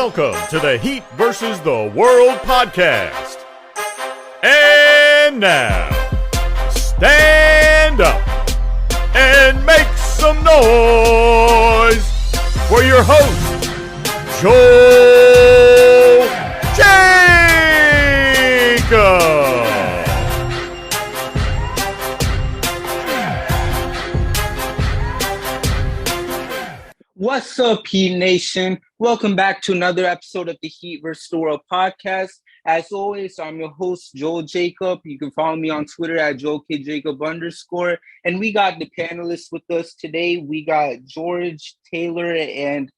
Welcome to the Heat versus the World podcast. And now, stand up and make some noise for your host, Joel Jacob. What's up, Heat Nation? Welcome back to another episode of the Heat vs. the World podcast. As always, I'm your host, Joel Jacob. You can follow me on Twitter at JoelKJacob_. And we got the panelists with us today. We got George, Taylor, and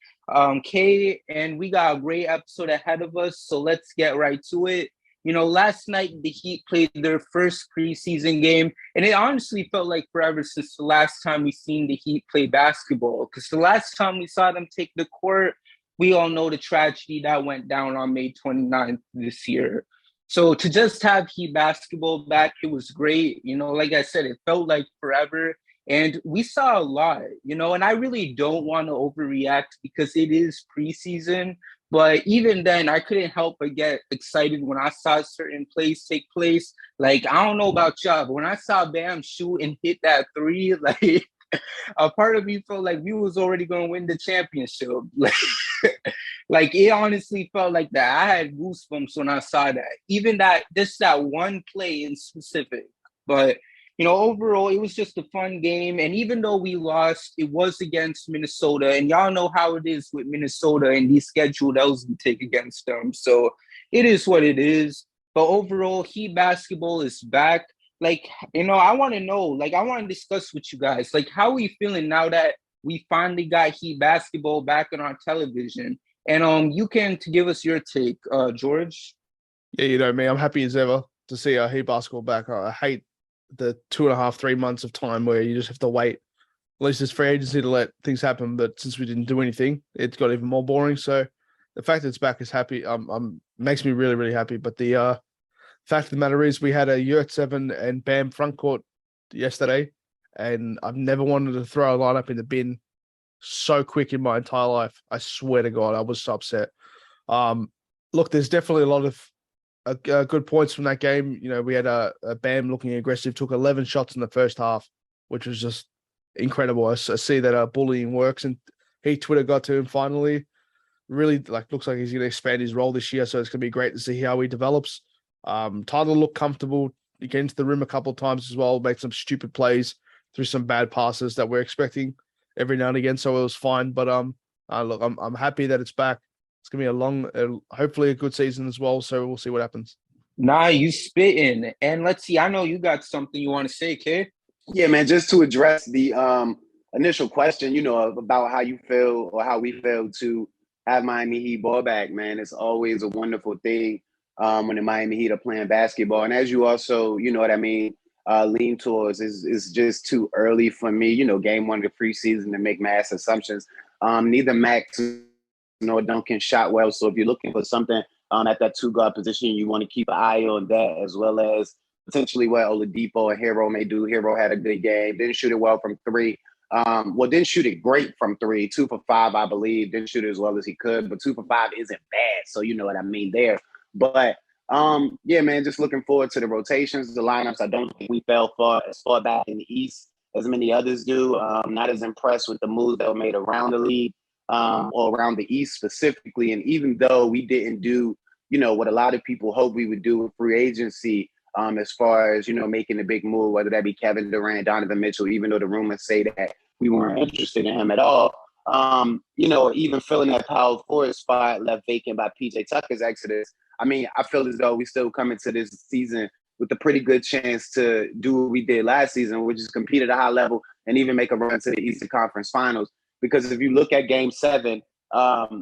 Kay. And we got a great episode ahead of us. So let's get right to it. You know, last night the Heat played their first preseason game, and it honestly felt like forever since the last time we seen the Heat play basketball. Because the last time we saw them take the court, we all know the tragedy that went down on May 29th this year. So to just have Heat basketball back, it was great. You know, like I said, it felt like forever. And we saw a lot, you know, and I really don't want to overreact because it is preseason. But even then, I couldn't help but get excited when I saw certain plays take place. Like, I don't know about y'all, but when I saw Bam shoot and hit that three, like, a part of me felt like we was already going to win the championship. Like, it honestly felt like that. I had goosebumps when I saw that. Even that, just that one play in specific. But, you know, overall, it was just a fun game. And even though we lost, it was against Minnesota. And y'all know how it is with Minnesota and these schedule those we take against them. So it is what it is. But overall, Heat basketball is back. Like, you know, I want to know, like, I want to discuss with you guys, like, how are we feeling now that we finally got Heat basketball back on our television? And you can to give us your take, George. Yeah, you know me. I'm happy as ever to see our Heat basketball back. I hate the 2.5, 3 months of time where you just have to wait. At least it's free agency to let things happen. But since we didn't do anything, it's got even more boring. So the fact that it's back is happy. Makes me really, really happy. But the fact of the matter is we had a Yurt 7 and Bam front court yesterday, and I've never wanted to throw a lineup in the bin so quick in my entire life. I swear to God, I was so upset. Look, there's definitely a lot of good points from that game. You know, we had a Bam looking aggressive, took 11 shots in the first half, which was just incredible. I see that bullying works, and Twitter got to him finally. Really, looks like he's going to expand his role this year, so it's going to be great to see how he develops. Tyler looked comfortable against the rim a couple of times as well, made some stupid plays through some bad passes that we're expecting every now and again, so it was fine. But look, I'm happy that it's back. It's going to be a long, hopefully a good season as well, so we'll see what happens. Nah, you spitting. And let's see, I know you got something you want to say, Kay. Yeah, man, just to address the initial question, you know, about how you feel or how we feel to have Miami Heat ball back, man. It's always a wonderful thing when the Miami Heat are playing basketball. And as you also, you know what I mean, lean towards is just too early for me, you know, game one of the preseason to make mass assumptions. Neither Max nor Duncan shot well. So if you're looking for something at that two-guard position, you want to keep an eye on that, as well as potentially what Oladipo and Hero may do. Hero had a good game. Didn't shoot it well from three. Didn't shoot it great from three. 2 for 5, I believe. Didn't shoot it as well as he could, but 2 for 5 isn't bad. So you know what I mean there. But yeah, man, just looking forward to the rotations, the lineups. I don't think we fell as far back in the East as many others do. Not as impressed with the moves that were made around the league. Or around the East specifically. And even though we didn't do, you know, what a lot of people hope we would do with free agency, as far as, you know, making a big move, whether that be Kevin Durant, Donovan Mitchell, even though the rumors say that we weren't interested in him at all, you know, even filling that power forward spot left vacant by PJ Tucker's exodus. I mean, I feel as though we still come into this season with a pretty good chance to do what we did last season, which is compete at a high level and even make a run to the Eastern Conference Finals. Because if you look at Game 7,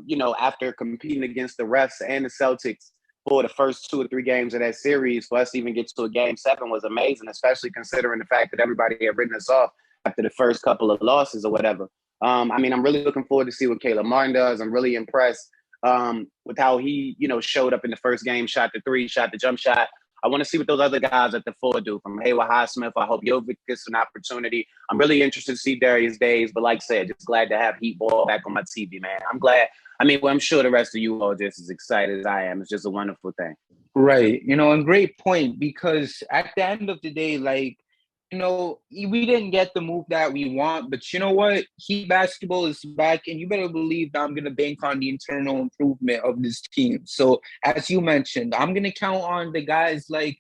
you know, after competing against the refs and the Celtics for the first 2 or 3 games of that series, for us to even get to a Game 7 was amazing, especially considering the fact that everybody had written us off after the first couple of losses or whatever. I mean, I'm really looking forward to see what Caleb Martin does. I'm really impressed with how he, you know, showed up in the first game, shot the three, shot the jump shot, I want to see what those other guys at the 4 do. From Hayward Highsmith, I hope Jovic gets an opportunity. I'm really interested to see Darius Days, but like I said, just glad to have Heat ball back on my TV, man. I'm glad. Well, I'm sure the rest of you all are just as excited as I am. It's just a wonderful thing. Right. And great point, because at the end of the day, we didn't get the move that we want, but you know what? Heat basketball is back, and you better believe that I'm going to bank on the internal improvement of this team. So, as you mentioned, I'm going to count on the guys like,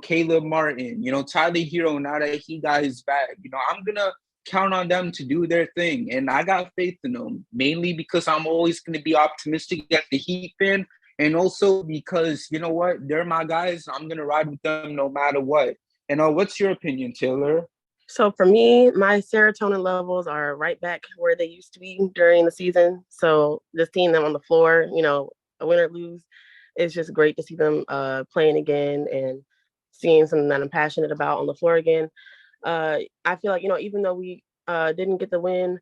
Caleb Martin, Tyler Hero, now that he got his bag. I'm going to count on them to do their thing, and I got faith in them, mainly because I'm always going to be optimistic as the Heat fan, and also because, you know what? They're my guys. I'm going to ride with them no matter what. And what's your opinion, Taylor? So for me, my serotonin levels are right back where they used to be during the season. So just seeing them on the floor, a win or lose, it's just great to see them playing again and seeing something that I'm passionate about on the floor again. I feel like, even though we didn't get the win,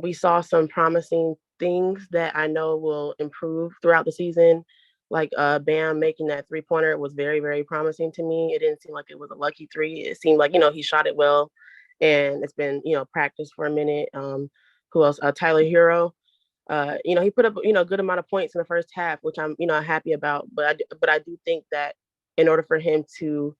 we saw some promising things that I know will improve throughout the season. Like Bam making that 3-pointer was very, very promising to me. It didn't seem like it was a lucky 3. It seemed like, he shot it well, and it's been, practiced for a minute. Who else? Tyler Hero. He put up, a good amount of points in the first half, which I'm, happy about. But I do think that in order for him to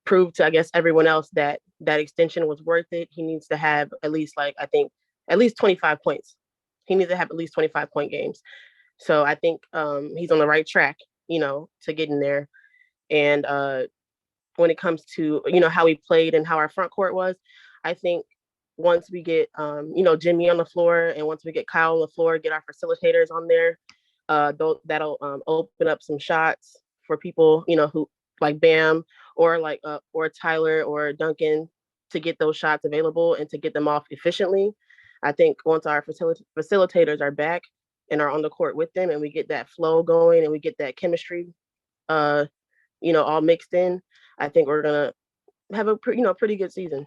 prove to, I guess, everyone else that extension was worth it, he needs to have at least at least 25 points. He needs to have at least 25-point games. So I think he's on the right track, to get in there. And when it comes to, how we played and how our front court was, I think once we get, Jimmy on the floor, and once we get Kyle on the floor, get our facilitators on there, that'll open up some shots for people, who like Bam or Tyler or Duncan, to get those shots available and to get them off efficiently. I think once our facilitators are back and are on the court with them, and we get that flow going and we get that chemistry, all mixed in, I think we're going to have a pretty good season.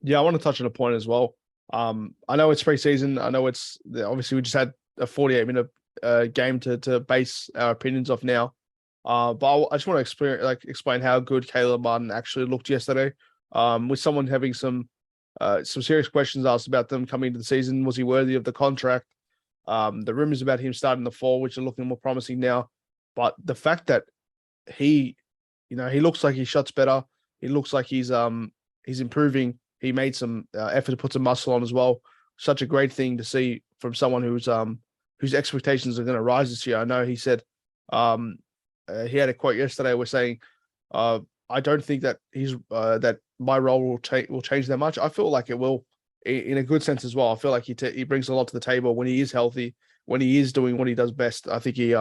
Yeah, I want to touch on a point as well. I know it's preseason. I know it's obviously we just had a 48-minute game to base our opinions off now. But I just want to explain how good Caleb Martin actually looked yesterday. With someone having some serious questions asked about them coming into the season. Was he worthy of the contract? The rumors about him starting the fall, which are looking more promising now. But the fact that he looks like he shots better. He looks like he's improving. He made some effort to put some muscle on as well. Such a great thing to see from someone whose expectations are going to rise this year. I know he said he had a quote yesterday. We're saying, I don't think that that my role will change that much. I feel like it will, in a good sense as well. I feel like he brings a lot to the table when he is healthy, when he is doing what he does best. I think he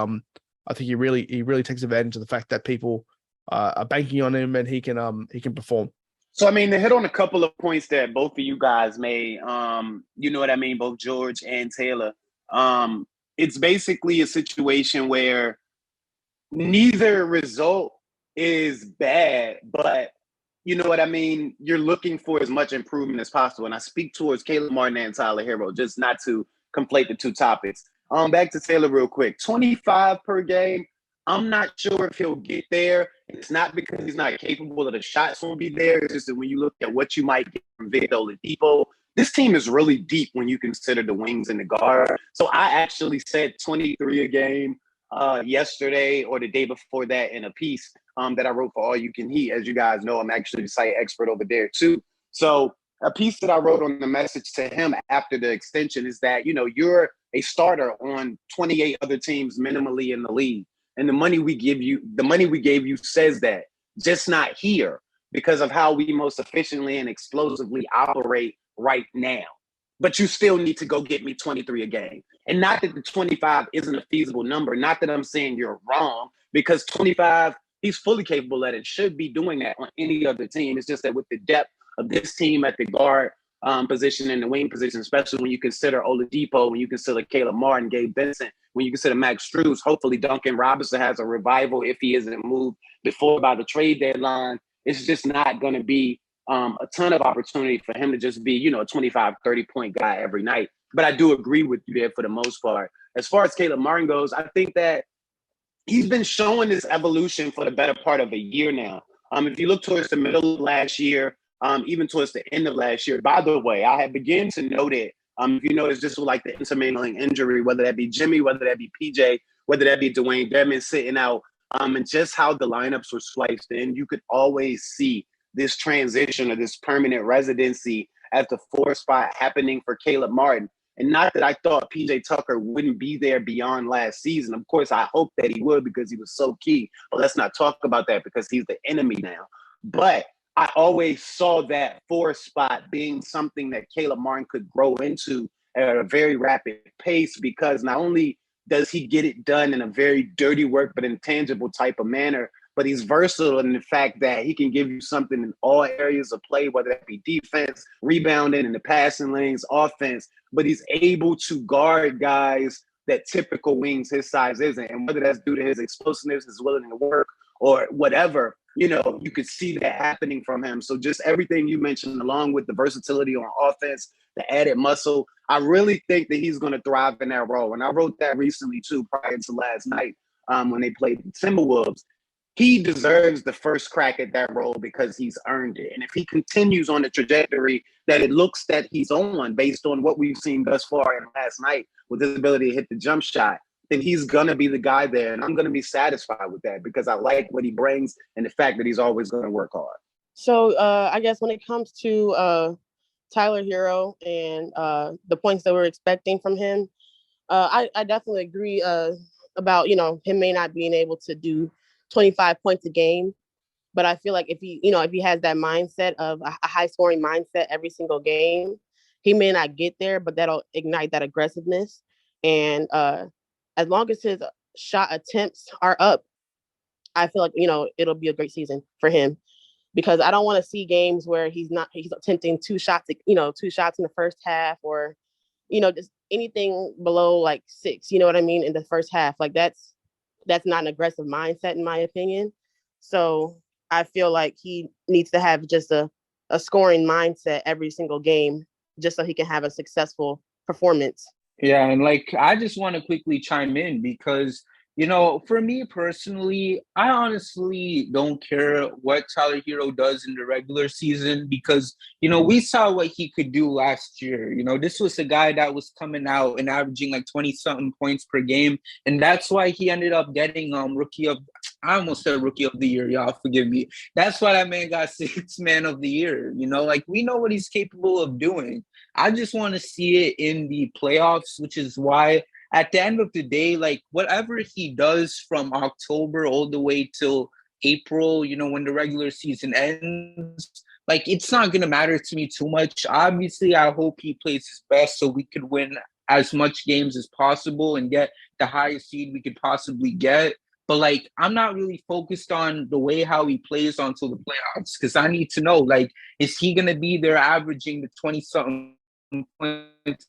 really takes advantage of the fact that people are banking on him and he can perform. So, to hit on a couple of points that both of you guys made, both George and Taylor, it's basically a situation where neither result is bad, but you're looking for as much improvement as possible. And I speak towards Caleb Martin and Tyler Hero, just not to conflate the two topics. Back to Taylor real quick. 25 per game. I'm not sure if he'll get there. It's not because he's not capable of the shots won't be there. It's just that when you look at what you might get from Victor Oladipo, this team is really deep when you consider the wings and the guard. So I actually said 23 a game yesterday or the day before that in a piece that I wrote for All You Can Eat. As you guys know, I'm actually the site expert over there too. So a piece that I wrote on the message to him after the extension is that, you're a starter on 28 other teams minimally in the league. And the money we gave you says that, just not here because of how we most efficiently and explosively operate right now. But you still need to go get me 23 a game. And not that the 25 isn't a feasible number. Not that I'm saying you're wrong, because 25, he's fully capable at it, should be doing that on any other team. It's just that with the depth of this team at the guard position and the wing position, especially when you consider Oladipo, when you consider Caleb Martin, Gabe Vincent, when you consider Max Strus, hopefully Duncan Robinson has a revival if he isn't moved before by the trade deadline. It's just not going to be a ton of opportunity for him to just be, a 25, 30-point guy every night. But I do agree with you there for the most part. As far as Caleb Martin goes, I think that he's been showing this evolution for the better part of a year now. If you look towards the middle of last year, even towards the end of last year, by the way, I had begun to note it. If you notice, just with like the intermingling injury, whether that be Jimmy, whether that be PJ, whether that be Dwayne Dedmon sitting out, and just how the lineups were spliced in, you could always see this transition or this permanent residency at the 4 spot happening for Caleb Martin. And not that I thought PJ Tucker wouldn't be there beyond last season. Of course, I hope that he would because he was so key. But let's not talk about that because he's the enemy now. But I always saw that 4 spot being something that Caleb Martin could grow into at a very rapid pace, because not only does he get it done in a very dirty work but intangible type of manner, but he's versatile in the fact that he can give you something in all areas of play, whether that be defense, rebounding, in the passing lanes, offense. But he's able to guard guys that typical wings his size isn't. And whether that's due to his explosiveness, his willing to work, or whatever, you could see that happening from him. So just everything you mentioned, along with the versatility on offense, the added muscle, I really think that he's going to thrive in that role. And I wrote that recently, too, prior to last night when they played the Timberwolves. He deserves the first crack at that role because he's earned it. And if he continues on the trajectory that it looks that he's on, based on what we've seen thus far in last night with his ability to hit the jump shot, then he's going to be the guy there. And I'm going to be satisfied with that because I like what he brings and the fact that he's always going to work hard. So I guess when it comes to Tyler Hero and the points that we're expecting from him, I definitely agree about, him may not being able to do 25 points a game. But I feel like if he has that mindset of a high scoring mindset every single game, he may not get there, but that'll ignite that aggressiveness. And as long as his shot attempts are up, I feel like, it'll be a great season for him, because I don't want to see games where he's attempting 2 shots, 2 shots in the first half, or, just anything below like 6, you know what I mean, in the first half. Like that's not an aggressive mindset, in my opinion. So I feel like he needs to have just a scoring mindset every single game, just so he can have a successful performance. Yeah, and I just want to quickly chime in because, for me personally, I honestly don't care what Tyler Hero does in the regular season because, we saw what he could do last year. This was a guy that was coming out and averaging like 20-something points per game. And that's why he ended up getting I almost said rookie of the year. Y'all forgive me. That's why that man got 6th man of the year. We know what he's capable of doing. I just want to see it in the playoffs, which is why at the end of the day, whatever he does from October all the way till April, when the regular season ends, it's not going to matter to me too much. Obviously, I hope he plays his best so we could win as much games as possible and get the highest seed we could possibly get. But I'm not really focused on the way how he plays until the playoffs, because I need to know, is he going to be there averaging the 20-something points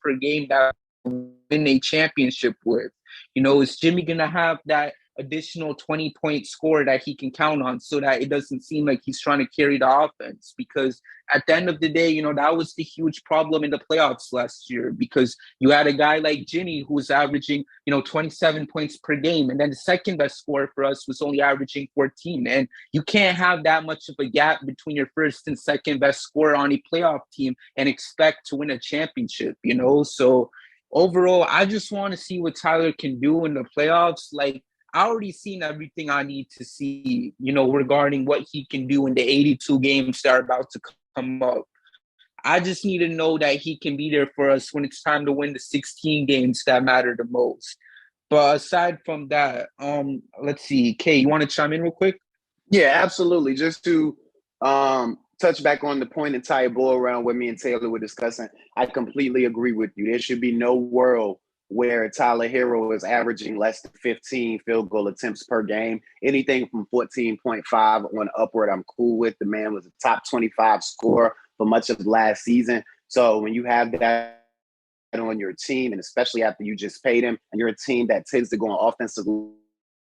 per game that win a championship with? Is Jimmy going to have that additional 20-point score that he can count on so that it doesn't seem like he's trying to carry the offense? Because at the end of the day, that was the huge problem in the playoffs last year, because you had a guy like Jimmy who was averaging, 27 points per game. And then the second best scorer for us was only averaging 14. And you can't have that much of a gap between your first and second best scorer on a playoff team and expect to win a championship, So overall, I just want to see what Tyler can do in the playoffs. I already seen everything I need to see, regarding what he can do in the 82 games that are about to come up. I just need to know that he can be there for us when it's time to win the 16 games that matter the most. But aside from that, let's see. Kay, you want to chime in real quick? Yeah, absolutely. Just to touch back on the point and tie a bow around what me and Taylor were discussing, I completely agree with you. There should be no world where Tyler Hero is averaging less than 15 field goal attempts per game. Anything from 14.5 on upward, I'm cool with. The man was a top 25 scorer for much of last season. So when you have that on your team, and especially after you just paid him, and you're a team that tends to go on offensive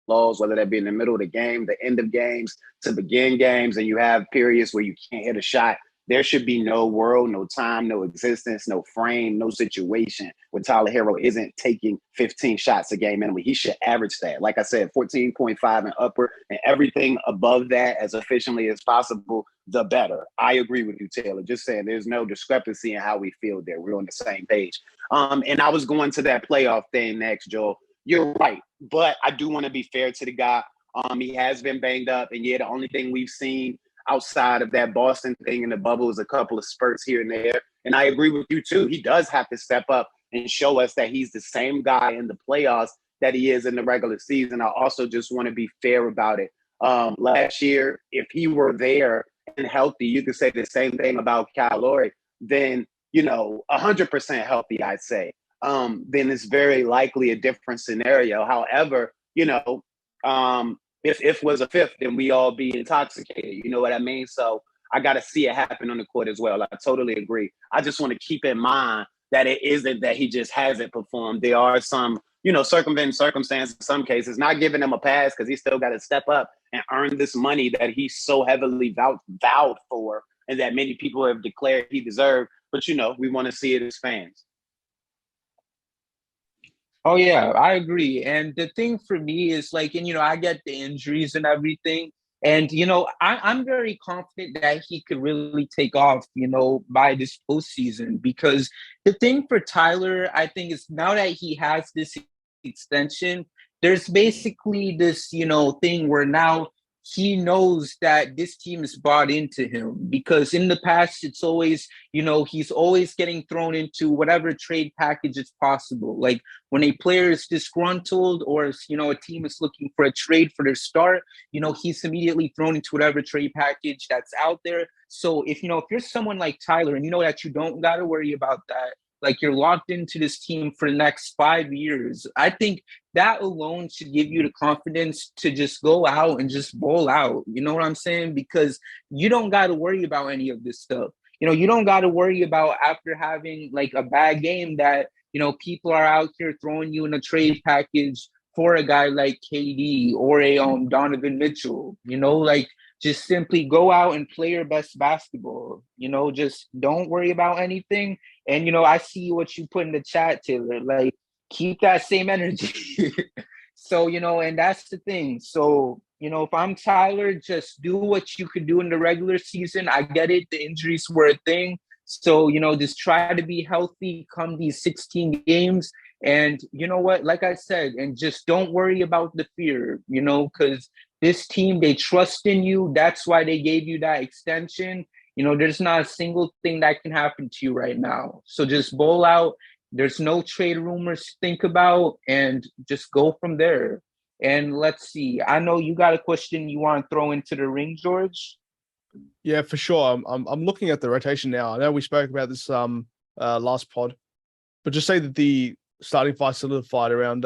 laws, whether that be in the middle of the game, the end of games, to begin games, and you have periods where you can't hit a shot, There should be no world, no time, no existence, no frame, no situation where Tyler Hero isn't taking 15 shots a game minimum. He should average that. Like I said, 14.5 and upward, and everything above that as efficiently as possible, the better. I agree with you, Taylor. Just saying there's no discrepancy in how we feel there. We're on the same page. And I was going to that playoff thing next, Joel. You're right, but I do want to be fair to the guy. He has been banged up, and yeah, the only thing we've seen outside of that Boston thing in the bubble is a couple of spurts here and there. And I agree with you too. He does have to step up and show us that he's the same guy in the playoffs that he is in the regular season. I also just want to be fair about it. Last year, if he were there and healthy, you could say the same thing about Kyle Lowry. Then 100% healthy, I'd say. Then it's very likely a different scenario. However, if was a fifth, then we all be intoxicated. You know what I mean? So I got to see it happen on the court as well. I totally agree. I just want to keep in mind that it isn't that he just hasn't performed. There are some, circumventing circumstances in some cases, not giving him a pass because he still got to step up and earn this money that he's so heavily vowed for and that many people have declared he deserved. But, we want to see it as fans. Oh yeah, I agree. And the thing for me is like, and I get the injuries and everything. And I'm very confident that he could really take off, by this postseason. Because the thing for Tyler, I think, is now that he has this extension, there's basically this, thing where now he knows that this team is bought into him, because in the past, it's always, he's always getting thrown into whatever trade package is possible. Like when a player is disgruntled or, a team is looking for a trade for their star, he's immediately thrown into whatever trade package that's out there. So if you're someone like Tyler and that you don't got to worry about that, like you're locked into this team for the next 5 years, I think that alone should give you the confidence to just go out and just bowl out. You know what I'm saying? Because you don't got to worry about any of this stuff. You don't got to worry about after having like a bad game that, people are out here throwing you in a trade package for a guy like KD or a Donovan Mitchell, like just simply go out and play your best basketball. Just don't worry about anything. And, I see what you put in the chat, Taylor, like keep that same energy. So, and that's the thing. So, if I'm Tyler, just do what you could do in the regular season. I get it. The injuries were a thing. So, just try to be healthy come these 16 games. And you know what, like I said, and just don't worry about the fear, because this team, they trust in you. That's why they gave you that extension. There's not a single thing that can happen to you right now. So just bowl out. There's no trade rumors to think about, and just go from there. And let's see. I know you got a question you want to throw into the ring, George. Yeah, for sure. I'm looking at the rotation now. I know we spoke about this last pod, but just say that the starting five solidified around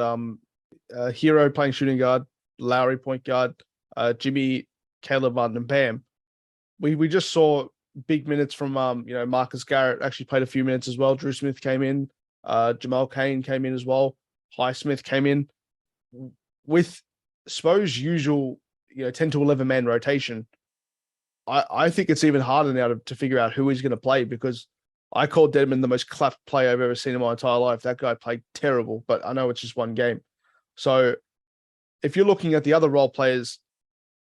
Hero playing shooting guard, Lowry point guard, Jimmy, Caleb Martin, and Bam. We just saw big minutes from Marcus Garrett actually played a few minutes as well. Drew Smith came in, Jamal Cain came in as well. Highsmith came in with Spo's usual 10 to 11 man rotation. I think it's even harder now to figure out who he's going to play, because I called Dedmon the most clapped player I've ever seen in my entire life. That guy played terrible, but I know it's just one game. So if you're looking at the other role players,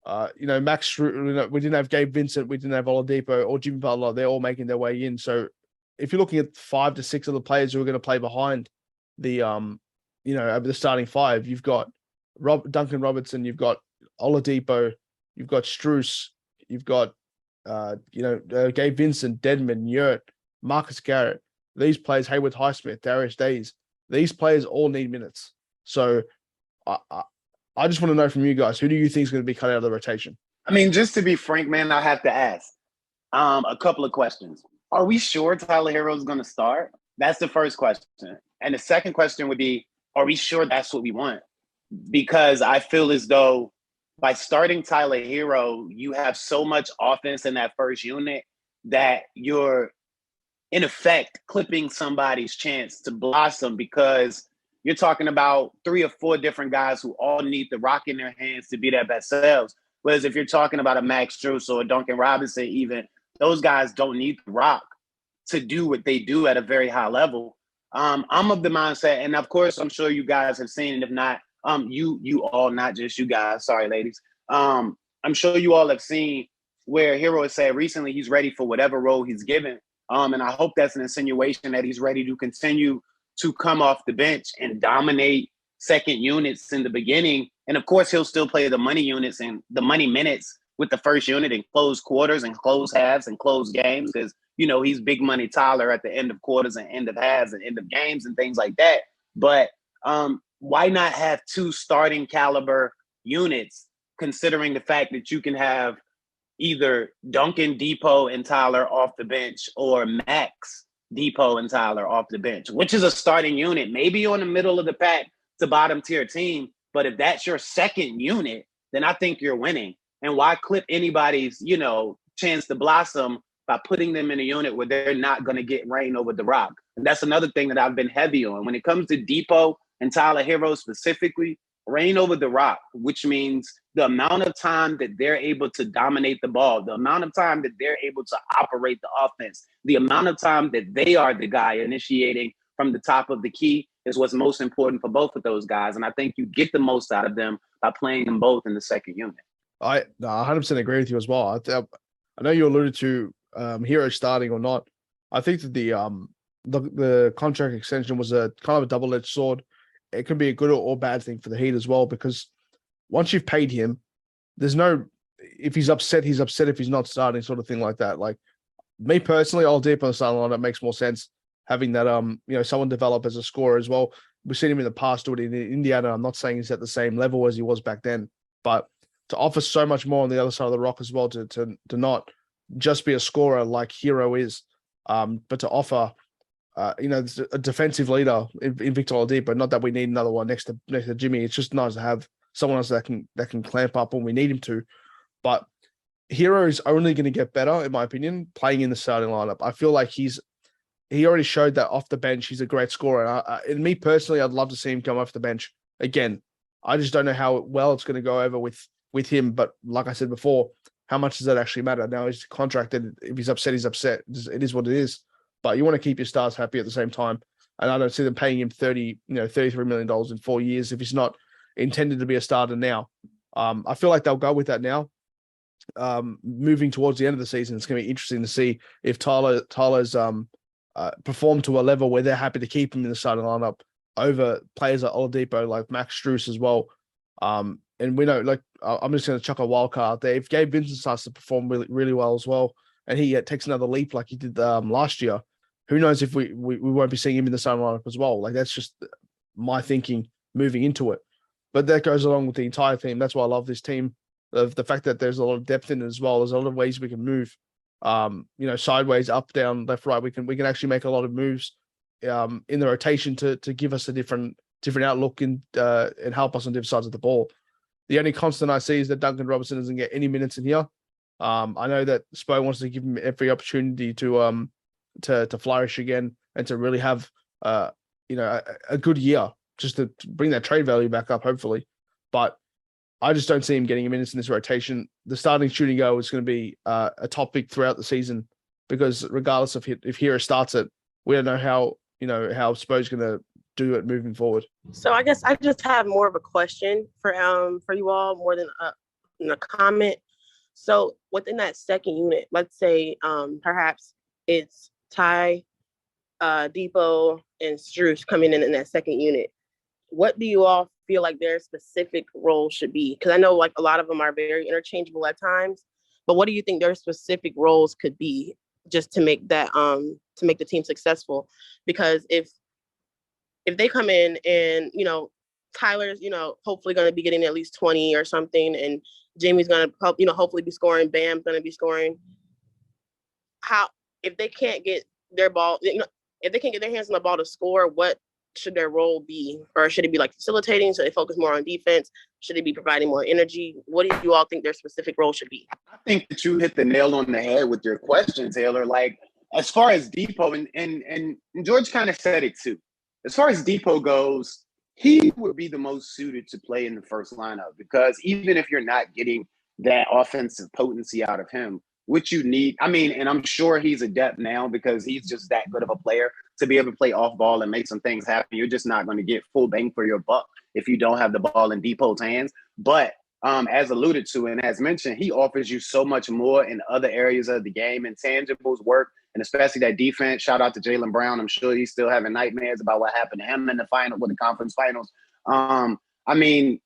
Max, we didn't have Gabe Vincent, we didn't have Oladipo or Jimmy Butler. They're all making their way in. So if you're looking at 5 to 6 of the players who are going to play behind the, the starting five, you've got Duncan Robertson, you've got Oladipo, you've got Strus, you've got, Gabe Vincent, Dedmon, Yurt, Marcus Garrett. These players, Hayward Highsmith, Darius Days, these players all need minutes. So I just want to know from you guys, who do you think is going to be cut out of the rotation? I mean, just to be frank, man, I have to ask a couple of questions. Are we sure Tyler Hero is going to start? That's the first question. And the second question would be, are we sure that's what we want? Because I feel as though by starting Tyler Hero, you have so much offense in that first unit that you're, in effect, clipping somebody's chance to blossom, because you're talking about 3 or 4 different guys who all need the rock in their hands to be their best selves. Whereas if you're talking about a Max Strus or a Duncan Robinson even, Those guys don't need the rock to do what they do at a very high level. I'm of the mindset, and of course, I'm sure you guys have seen it. If not, you all, not just you guys. Sorry, ladies. I'm sure you all have seen where Hero has said recently he's ready for whatever role he's given. And I hope that's an insinuation that he's ready to continue to come off the bench and dominate second units in the beginning. And of course, he'll still play the money units and the money minutes with the first unit in close quarters and close halves and close games because, you know, he's big money Tyler at the end of quarters and end of halves and end of games and things like that. But why not have two starting caliber units, considering the fact that you can have either Duncan, Depot, and Tyler off the bench or Max, Depot, and Tyler off the bench, which is a starting unit, maybe on the middle of the pack to bottom tier team. But if that's your second unit, then I think you're winning. And why clip anybody's, you know, chance to blossom by putting them in a unit where they're not going to get rain over the rock? And that's another thing that I've been heavy on. When it comes to Depot and Tyler Hero specifically, rain over the rock, which means the amount of time that they're able to dominate the ball, the amount of time that they're able to operate the offense, the amount of time that they are the guy initiating from the top of the key is what's most important for both of those guys. And I think you get the most out of them by playing them both in the second unit. I 100% agree with you as well. I know you alluded to Hero starting or not. I think that the contract extension was a kind of a double-edged sword. It can be a good or bad thing for the Heat as well, because once you've paid him, there's no, if he's upset, he's upset if he's not starting, sort of thing like that. Like me personally, I'll dip on the starting line. That makes more sense having that, you know, someone develop as a scorer as well. We've seen him in the past do it in Indiana. I'm not saying he's at the same level as he was back then, but to offer so much more on the other side of the rock as well, to not just be a scorer like Hero is, but to offer, you know, a defensive leader in Victor Oladipo. Not that we need another one next to Jimmy. It's just nice to have someone else that can clamp up when we need him to. But Hero is only going to get better, in my opinion, playing in the starting lineup. I feel like he already showed that off the bench he's a great scorer. And me personally, I'd love to see him come off the bench again. I just don't know how well it's going to go over with him. But like I said before, how much does that actually matter? Now he's contracted. If he's upset, he's upset. It is what it is. But you want to keep your stars happy at the same time. And I don't see them paying him $33 million in 4 years if he's not intended to be a starter now. I feel like they'll go with that now. Moving towards the end of the season, it's going to be interesting to see if Tyler's performed to a level where they're happy to keep him in the starting lineup over players like Oladipo, like Max Strus as well. And we know, like, I'm just going to chuck a wild card out there. If Gabe Vincent starts to perform really, really well as well, and he takes another leap like he did last year, who knows if we won't be seeing him in the starting lineup as well. Like, that's just my thinking moving into it. But that goes along with the entire team. That's why I love this team. The fact that there's a lot of depth in it as well. There's a lot of ways we can move. Sideways, up, down, left, right. We can actually make a lot of moves in the rotation to give us a different outlook and help us on different sides of the ball. The only constant I see is that Duncan Robinson doesn't get any minutes in here. I know that Spo wants to give him every opportunity to flourish again and to really have a good year, just to bring that trade value back up, hopefully. But I just don't see him getting minutes in this rotation. The starting shooting guard is going to be a topic throughout the season, because regardless of if Hero starts it, we don't know how Spo's going to do it moving forward. So I guess I just have more of a question for you all more than a comment. So within that second unit, let's say perhaps it's Ty, Depot, and Strus coming in that second unit. What do you all feel like their specific role should be? Because I know like a lot of them are very interchangeable at times, but what do you think their specific roles could be just to make that to make the team successful? Because if they come in and, Tyler's, hopefully going to be getting at least 20 or something, and Jamie's going to, hopefully be scoring, Bam's going to be scoring. If they can't get their ball, if they can't get their hands on the ball to score, what should their role be? Or should it be like facilitating, so they focus more on defense? Should it be providing more energy? What do you all think their specific role should be? I think that you hit the nail on the head with your question, Taylor. Like, as far as Depot, and George kind of said it too. As far as Depot goes, he would be the most suited to play in the first lineup, because even if you're not getting that offensive potency out of him, what you need. I mean, and I'm sure he's adept now because he's just that good of a player to be able to play off ball and make some things happen. You're just not going to get full bang for your buck if you don't have the ball in Depot's hands. But as alluded to and as mentioned, he offers you so much more in other areas of the game. Intangibles work, and especially that defense. Shout out to Jalen Brown. I'm sure he's still having nightmares about what happened to him in the final with the conference finals. I mean,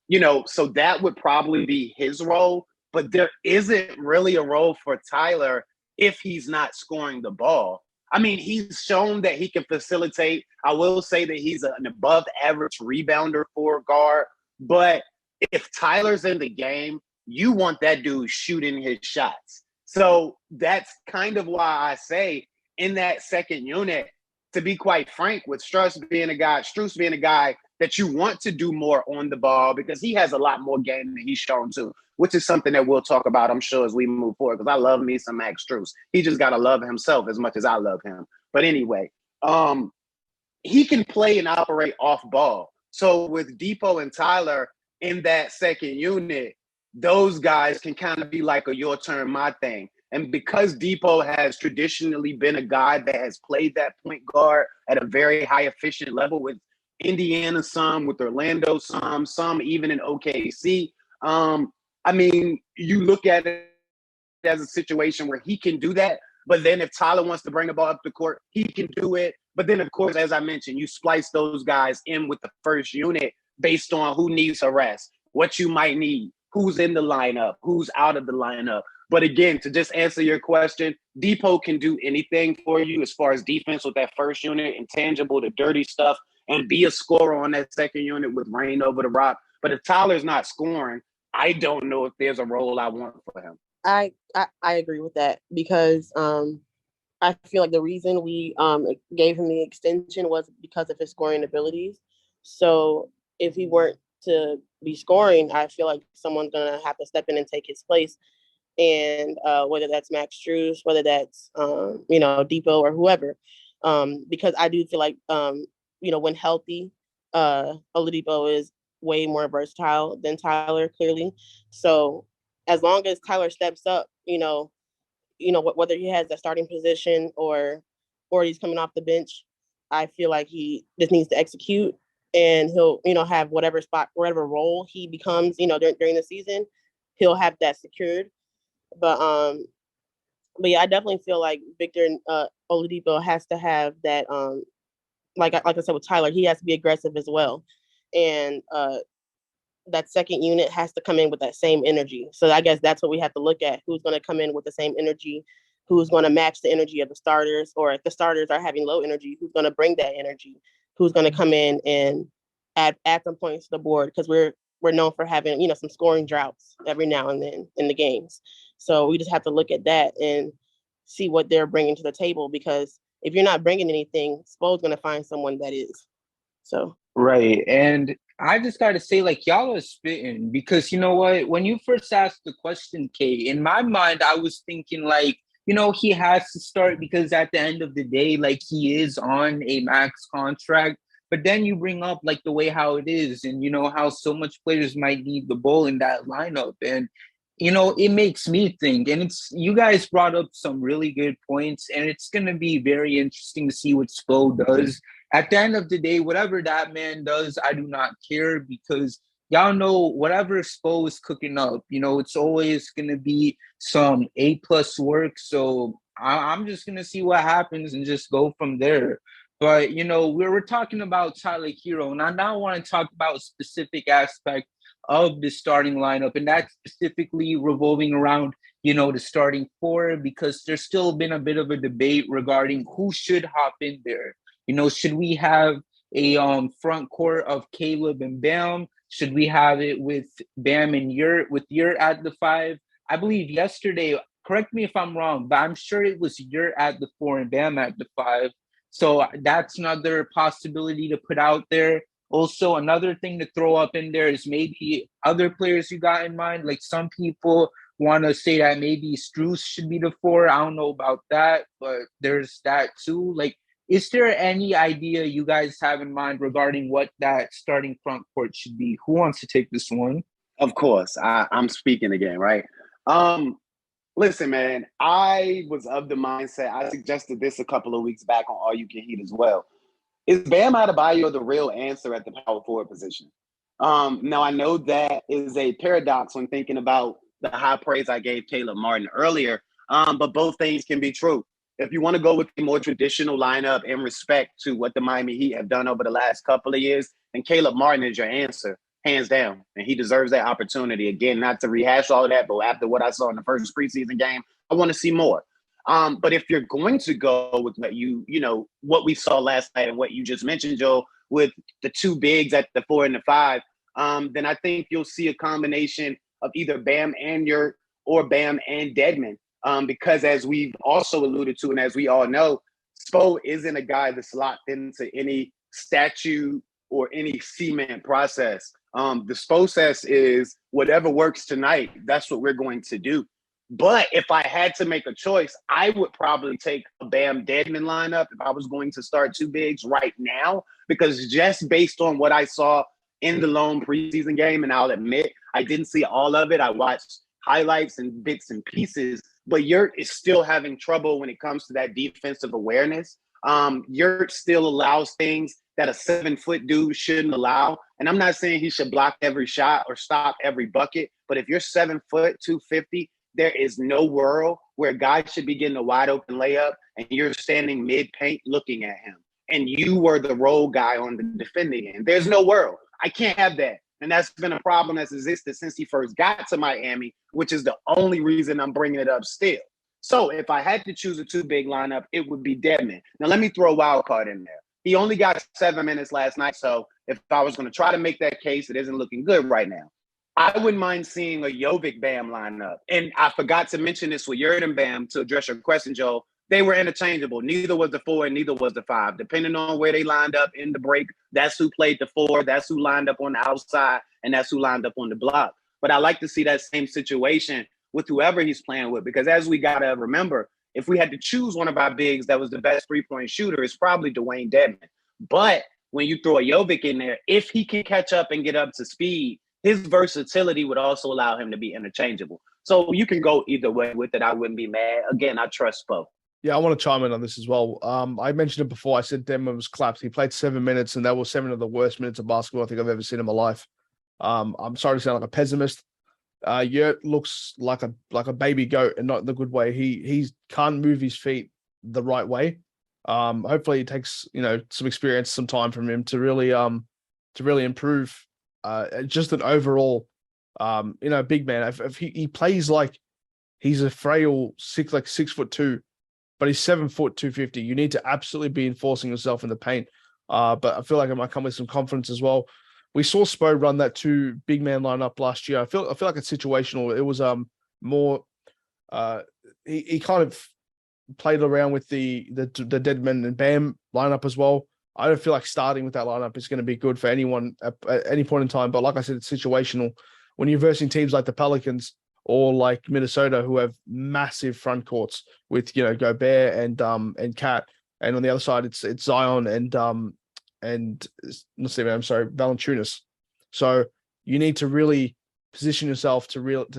so that would probably be his role, but there isn't really a role for Tyler if he's not scoring the ball. I mean, he's shown that he can facilitate. I will say that he's an above average rebounder for guard, but if Tyler's in the game, you want that dude shooting his shots. So that's kind of why I say in that second unit, to be quite frank, with Strus being a guy that you want to do more on the ball because he has a lot more game than he's shown too, which is something that we'll talk about, I'm sure, as we move forward, because I love me some Max Strus. He just got to love himself as much as I love him. But anyway, he can play and operate off ball. So with Depot and Tyler in that second unit, those guys can kind of be like a your turn, my thing. And because Depot has traditionally been a guy that has played that point guard at a very high efficient level with Indiana some, with Orlando some even in OKC. I mean, you look at it as a situation where he can do that. But then if Tyler wants to bring the ball up the court, he can do it. But then, of course, as I mentioned, you splice those guys in with the first unit based on who needs a rest, what you might need, who's in the lineup, who's out of the lineup. But again, to just answer your question, Depot can do anything for you as far as defense with that first unit, intangible, the dirty stuff, and be a scorer on that second unit with rain over the rock. But if Tyler's not scoring, I don't know if there's a role I want for him. I agree with that because I feel like the reason we gave him the extension was because of his scoring abilities. So if he weren't to be scoring, I feel like someone's going to have to step in and take his place. And whether that's Max Strus, whether that's, Depot or whoever, because I do feel like, when healthy, Oladipo is way more versatile than Tyler, clearly. So as long as Tyler steps up, whether he has that starting position or he's coming off the bench, I feel like he just needs to execute and he'll, have whatever role he becomes, during the season, he'll have that secured. But yeah, I definitely feel like Victor Oladipo has to have that, like I said with Tyler, he has to be aggressive as well. And that second unit has to come in with that same energy. So I guess that's what we have to look at. Who's going to come in with the same energy? Who's going to match the energy of the starters? Or if the starters are having low energy, who's going to bring that energy? Who's going to come in and add some points to the board? Because we're known for having, some scoring droughts every now and then in the games. So we just have to look at that and see what they're bringing to the table. Because if you're not bringing anything, Spo's going to find someone that is. So right. And I just got to say, like, y'all are spitting because you know what? When you first asked the question, Kate, in my mind, I was thinking like, he has to start because at the end of the day, like he is on a max contract. But then you bring up like the way how it is and, how so much players might need the ball in that lineup. And, it makes me think, and you guys brought up some really good points and it's going to be very interesting to see what Spo does. At the end of the day, whatever that man does, I do not care because y'all know whatever Spo is cooking up, it's always going to be some A+ work. So I'm just going to see what happens and just go from there. But, we're talking about Tyler Hero, and I now want to talk about a specific aspect of the starting lineup, and that's specifically revolving around, the starting four, because there's still been a bit of a debate regarding who should hop in there. Should we have a front court of Caleb and Bam? Should we have it with Bam and with Yurt at the 5? I believe yesterday, correct me if I'm wrong, but I'm sure it was Yurt at the 4 and Bam at the 5. So that's another possibility to put out there. Also, another thing to throw up in there is maybe other players you got in mind. Like some people want to say that maybe Strus should be the 4. I don't know about that, but there's that too. Like, is there any idea you guys have in mind regarding what that starting front court should be? Who wants to take this one? Of course, I'm speaking again, right? Listen, man, I was of the mindset. I suggested this a couple of weeks back on All You Can Eat as well. Is Bam Adebayo the real answer at the power forward position? Now, I know that is a paradox when thinking about the high praise I gave Caleb Martin earlier, but both things can be true. If you want to go with a more traditional lineup in respect to what the Miami Heat have done over the last couple of years, then Caleb Martin is your answer, hands down. And he deserves that opportunity. Again, not to rehash all of that, but after what I saw in the first preseason game, I want to see more. But if you're going to go with what we saw last night and what you just mentioned, Joe, with the two bigs at the 4 and the 5, then I think you'll see a combination of either Bam and Yurt or Bam and Dedmon. Because as we've also alluded to, and as we all know, Spo isn't a guy that's locked into any statute or any cement process. The Spo is whatever works tonight, that's what we're going to do. But if I had to make a choice, I would probably take a Bam Dedmon lineup if I was going to start two bigs right now, because just based on what I saw in the lone preseason game, and I'll admit I didn't see all of it. I watched highlights and bits and pieces, but Yurt is still having trouble when it comes to that defensive awareness. Yurt still allows things that a 7-foot dude shouldn't allow. And I'm not saying he should block every shot or stop every bucket, but if you're 7 foot, 250, there is no world where a guy should be getting a wide open layup and you're standing mid-paint looking at him. And you were the role guy on the defending end. There's no world. I can't have that. And that's been a problem that's existed since he first got to Miami, which is the only reason I'm bringing it up still. So if I had to choose a two-big lineup, it would be Dedmon. Now, let me throw a wild card in there. He only got 7 minutes last night, so if I was going to try to make that case, it isn't looking good right now. I wouldn't mind seeing a Jovic Bam lineup. And I forgot to mention this with Yurt and Bam to address your question, Joe. They were interchangeable. Neither was the 4 and neither was the 5. Depending on where they lined up in the break, that's who played the 4, that's who lined up on the outside, and that's who lined up on the block. But I like to see that same situation with whoever he's playing with, because as we got to remember, if we had to choose one of our bigs that was the best three-point shooter, it's probably Dwayne Dedmon. But when you throw a Jovic in there, if he can catch up and get up to speed, his versatility would also allow him to be interchangeable. So you can go either way with it. I wouldn't be mad. Again, I trust Spo. Yeah, I want to chime in on this as well. I mentioned it before. I said Dedmon was collapsed. He played 7 minutes, and that was 7 of the worst minutes of basketball I think I've ever seen in my life. I'm sorry to sound like a pessimist. Yurt looks like a baby goat, and not in the good way. He can't move his feet the right way. Hopefully, it takes some experience, some time from him to really improve. Just an overall, big man. If he plays like he's a frail 6'2", but he's 7 foot 250. You need to absolutely be enforcing yourself in the paint. But I feel like it might come with some confidence as well. We saw Spo run that 2 big man lineup last year. I feel like it's situational. It was more. He kind of played around with the Dedmon and Bam lineup as well. I don't feel like starting with that lineup is going to be good for anyone at any point in time. But like I said, it's situational. When you're versing teams like the Pelicans or like Minnesota, who have massive front courts with Gobert and Cat, and on the other side it's Zion and Valanciunas. So you need to really position yourself to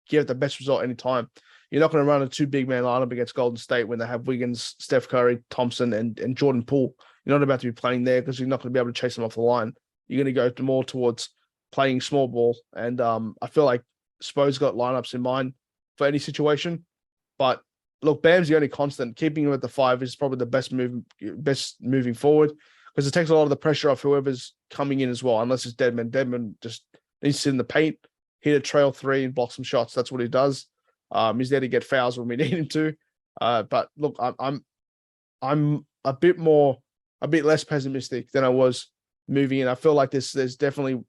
get the best result anytime. You're not going to run a 2 big man lineup against Golden State when they have Wiggins, Steph Curry, Thompson, and Jordan Poole. You're not about to be playing there because you're not going to be able to chase them off the line. You're going to go more towards playing small ball. And I feel like Spo's got lineups in mind for any situation. But look, Bam's the only constant. Keeping him at the 5 is probably the best moving forward, because it takes a lot of the pressure off whoever's coming in as well, unless it's Dedmon. Dedmon just needs to sit in the paint, hit a trail 3 and block some shots. That's what he does. He's there to get fouls when we need him to. But look, I'm a bit less pessimistic than I was moving in. I feel like there's definitely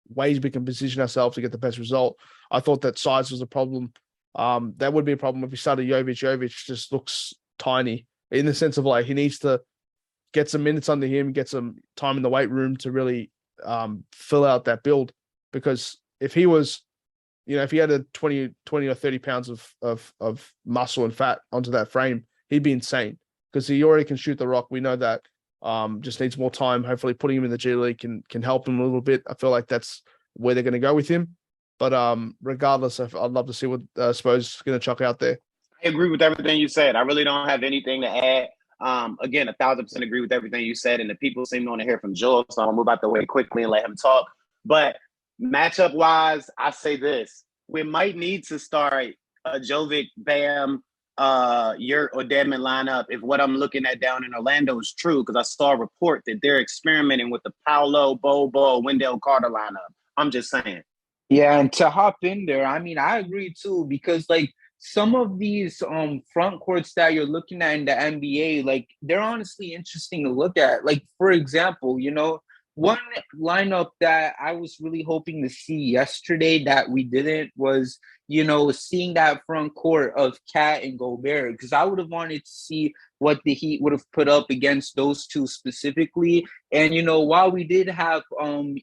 ways we can position ourselves to get the best result. I thought that size was a problem. That would be a problem if we started Jovic. Jovic just looks tiny in the sense of like he needs to get some minutes under him, get some time in the weight room to really fill out that build. Because if he was, if he had a 20 or 30 pounds of muscle and fat onto that frame, he'd be insane, because he already can shoot the rock. We know that. Just needs more time. Hopefully putting him in the G League can help him a little bit. I feel like that's where they're going to go with him. But regardless, I'd love to see what Spo's going to chuck out there. I agree with everything you said. I really don't have anything to add. Again, 1,000% agree with everything you said, and the people seem to want to hear from Joel, so I'll move out the way quickly and let him talk. But matchup wise, I say this: we might need to start a Jovic, Bam, Yurt or Dedmon lineup if what I'm looking at down in Orlando is true, because I saw a report that they're experimenting with the Paolo, Bobo, Wendell Carter lineup. I'm just saying. Yeah, and to hop in there, I mean, I agree too, because like some of these front courts that you're looking at in the NBA, like they're honestly interesting to look at. Like, for example, one lineup that I was really hoping to see yesterday that we didn't was, seeing that front court of Cat and Gobert, because I would have wanted to see what the Heat would have put up against those two specifically. And, while we did have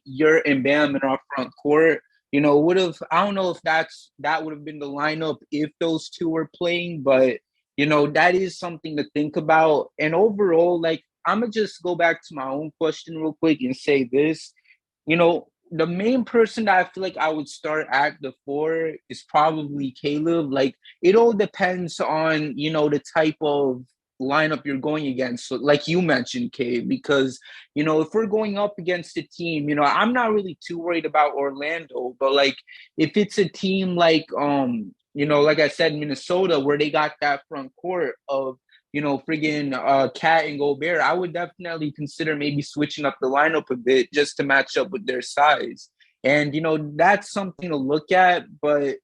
Yurt and Bam in our front court, I don't know if that would have been the lineup if those two were playing, but that is something to think about. And overall, like, I'm gonna just go back to my own question real quick and say this. The main person that I feel like I would start at the 4 is probably Caleb. Like, it all depends on, the type of lineup you're going against. So, like you mentioned, Kay, because, if we're going up against a team, I'm not really too worried about Orlando, but like if it's a team like, like I said, Minnesota, where they got that front court of, friggin' Cat and Gobert, I would definitely consider maybe switching up the lineup a bit just to match up with their size. And, that's something to look at. But,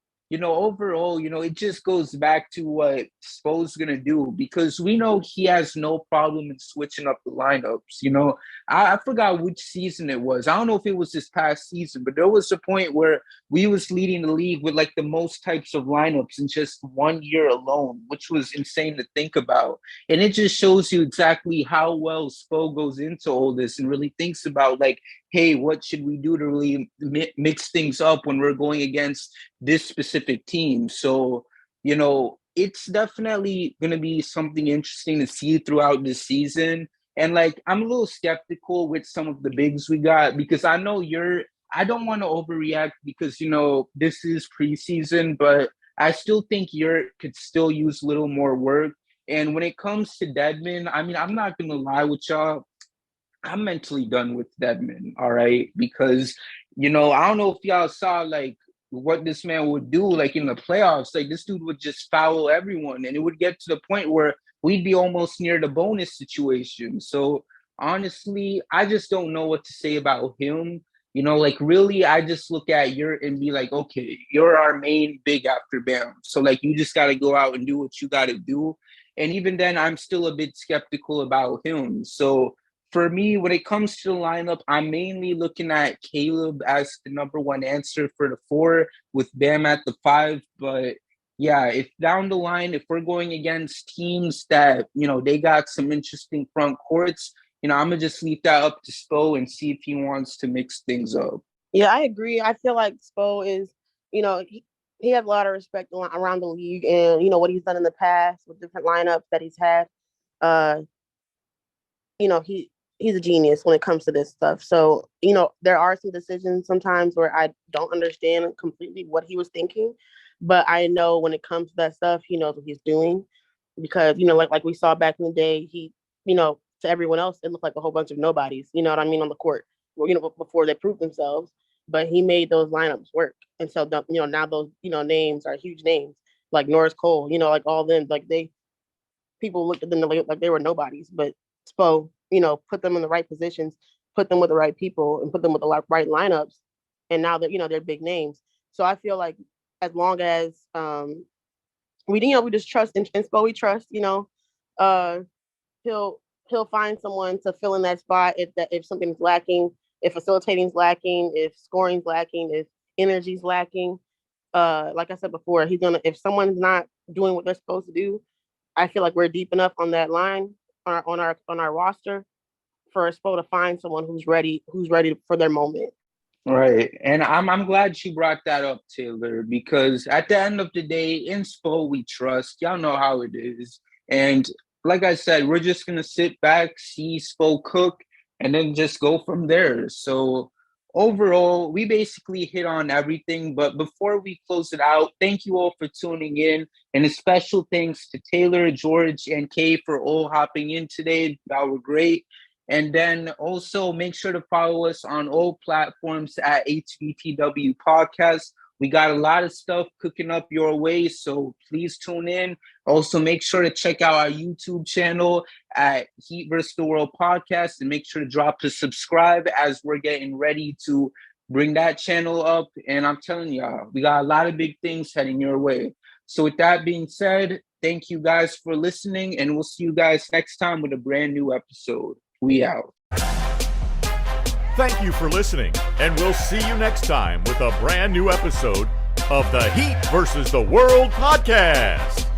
overall, it just goes back to what Spo's going to do, because we know he has no problem in switching up the lineups. I forgot which season it was. I don't know if it was this past season, but there was a point where we was leading the league with like the most types of lineups in just 1 year alone, which was insane to think about. And it just shows you exactly how well Spo goes into all this and really thinks about like, hey, what should we do to really mix things up when we're going against this specific team? So, it's definitely going to be something interesting to see throughout this season. And like, I'm a little skeptical with some of the bigs we got, because I know I don't want to overreact because, this is preseason, but I still think could still use a little more work. And when it comes to Dedmon, I mean, I'm not going to lie with y'all. I'm mentally done with Dedmon, all right? Because, I don't know if y'all saw, like, what this man would do, like, in the playoffs. Like, this dude would just foul everyone, and it would get to the point where we'd be almost near the bonus situation. So, honestly, I just don't know what to say about him. Like, really, I just look at Yurt and be like, okay, you're our main big after Bam. So, like, you just got to go out and do what you got to do. And even then, I'm still a bit skeptical about him. So, for me, when it comes to the lineup, I'm mainly looking at Caleb as the number one answer for the 4 with Bam at the 5. But yeah, if down the line, if we're going against teams that, they got some interesting front courts, I'm going to just leave that up to Spo and see if he wants to mix things up. Yeah, I agree. I feel like Spo is, he has a lot of respect around the league, and, what he's done in the past with different lineups that he's had. He's a genius when it comes to this stuff. So, there are some decisions sometimes where I don't understand completely what he was thinking, but I know when it comes to that stuff, he knows what he's doing, because, like we saw back in the day, he, to everyone else, it looked like a whole bunch of nobodies, on the court, before they proved themselves, but he made those lineups work. And so, now those, names are huge names like Norris Cole, like all them, like people looked at them like they were nobodies, but Spo, put them in the right positions, put them with the right people, and put them with the right lineups. And now that, they're big names. So I feel like as long as we just trust in Spo, we trust, he'll find someone to fill in that spot if something's lacking, if facilitating's lacking, if scoring's lacking, if energy's lacking. Like I said before, if someone's not doing what they're supposed to do, I feel like we're deep enough on that line on our roster for Spo to find someone who's ready for their moment. Right. And I'm glad you brought that up, Taylor, because at the end of the day, in Spo we trust. Y'all know how it is. And like I said, we're just gonna sit back, see Spo cook, and then just go from there. So overall, we basically hit on everything. But before we close it out, thank you all for tuning in. And a special thanks to Taylor, George, and Kay for all hopping in today. That were great. And then also make sure to follow us on all platforms at HBTW Podcast. We got a lot of stuff cooking up your way, so please tune in. Also, make sure to check out our YouTube channel at Heat vs. the World Podcast, and make sure to drop the subscribe as we're getting ready to bring that channel up. And I'm telling y'all, we got a lot of big things heading your way. So with that being said, thank you guys for listening, and we'll see you guys next time with a brand new episode. We out. Thank you for listening, and we'll see you next time with a brand new episode of the Heat vs. the World Podcast.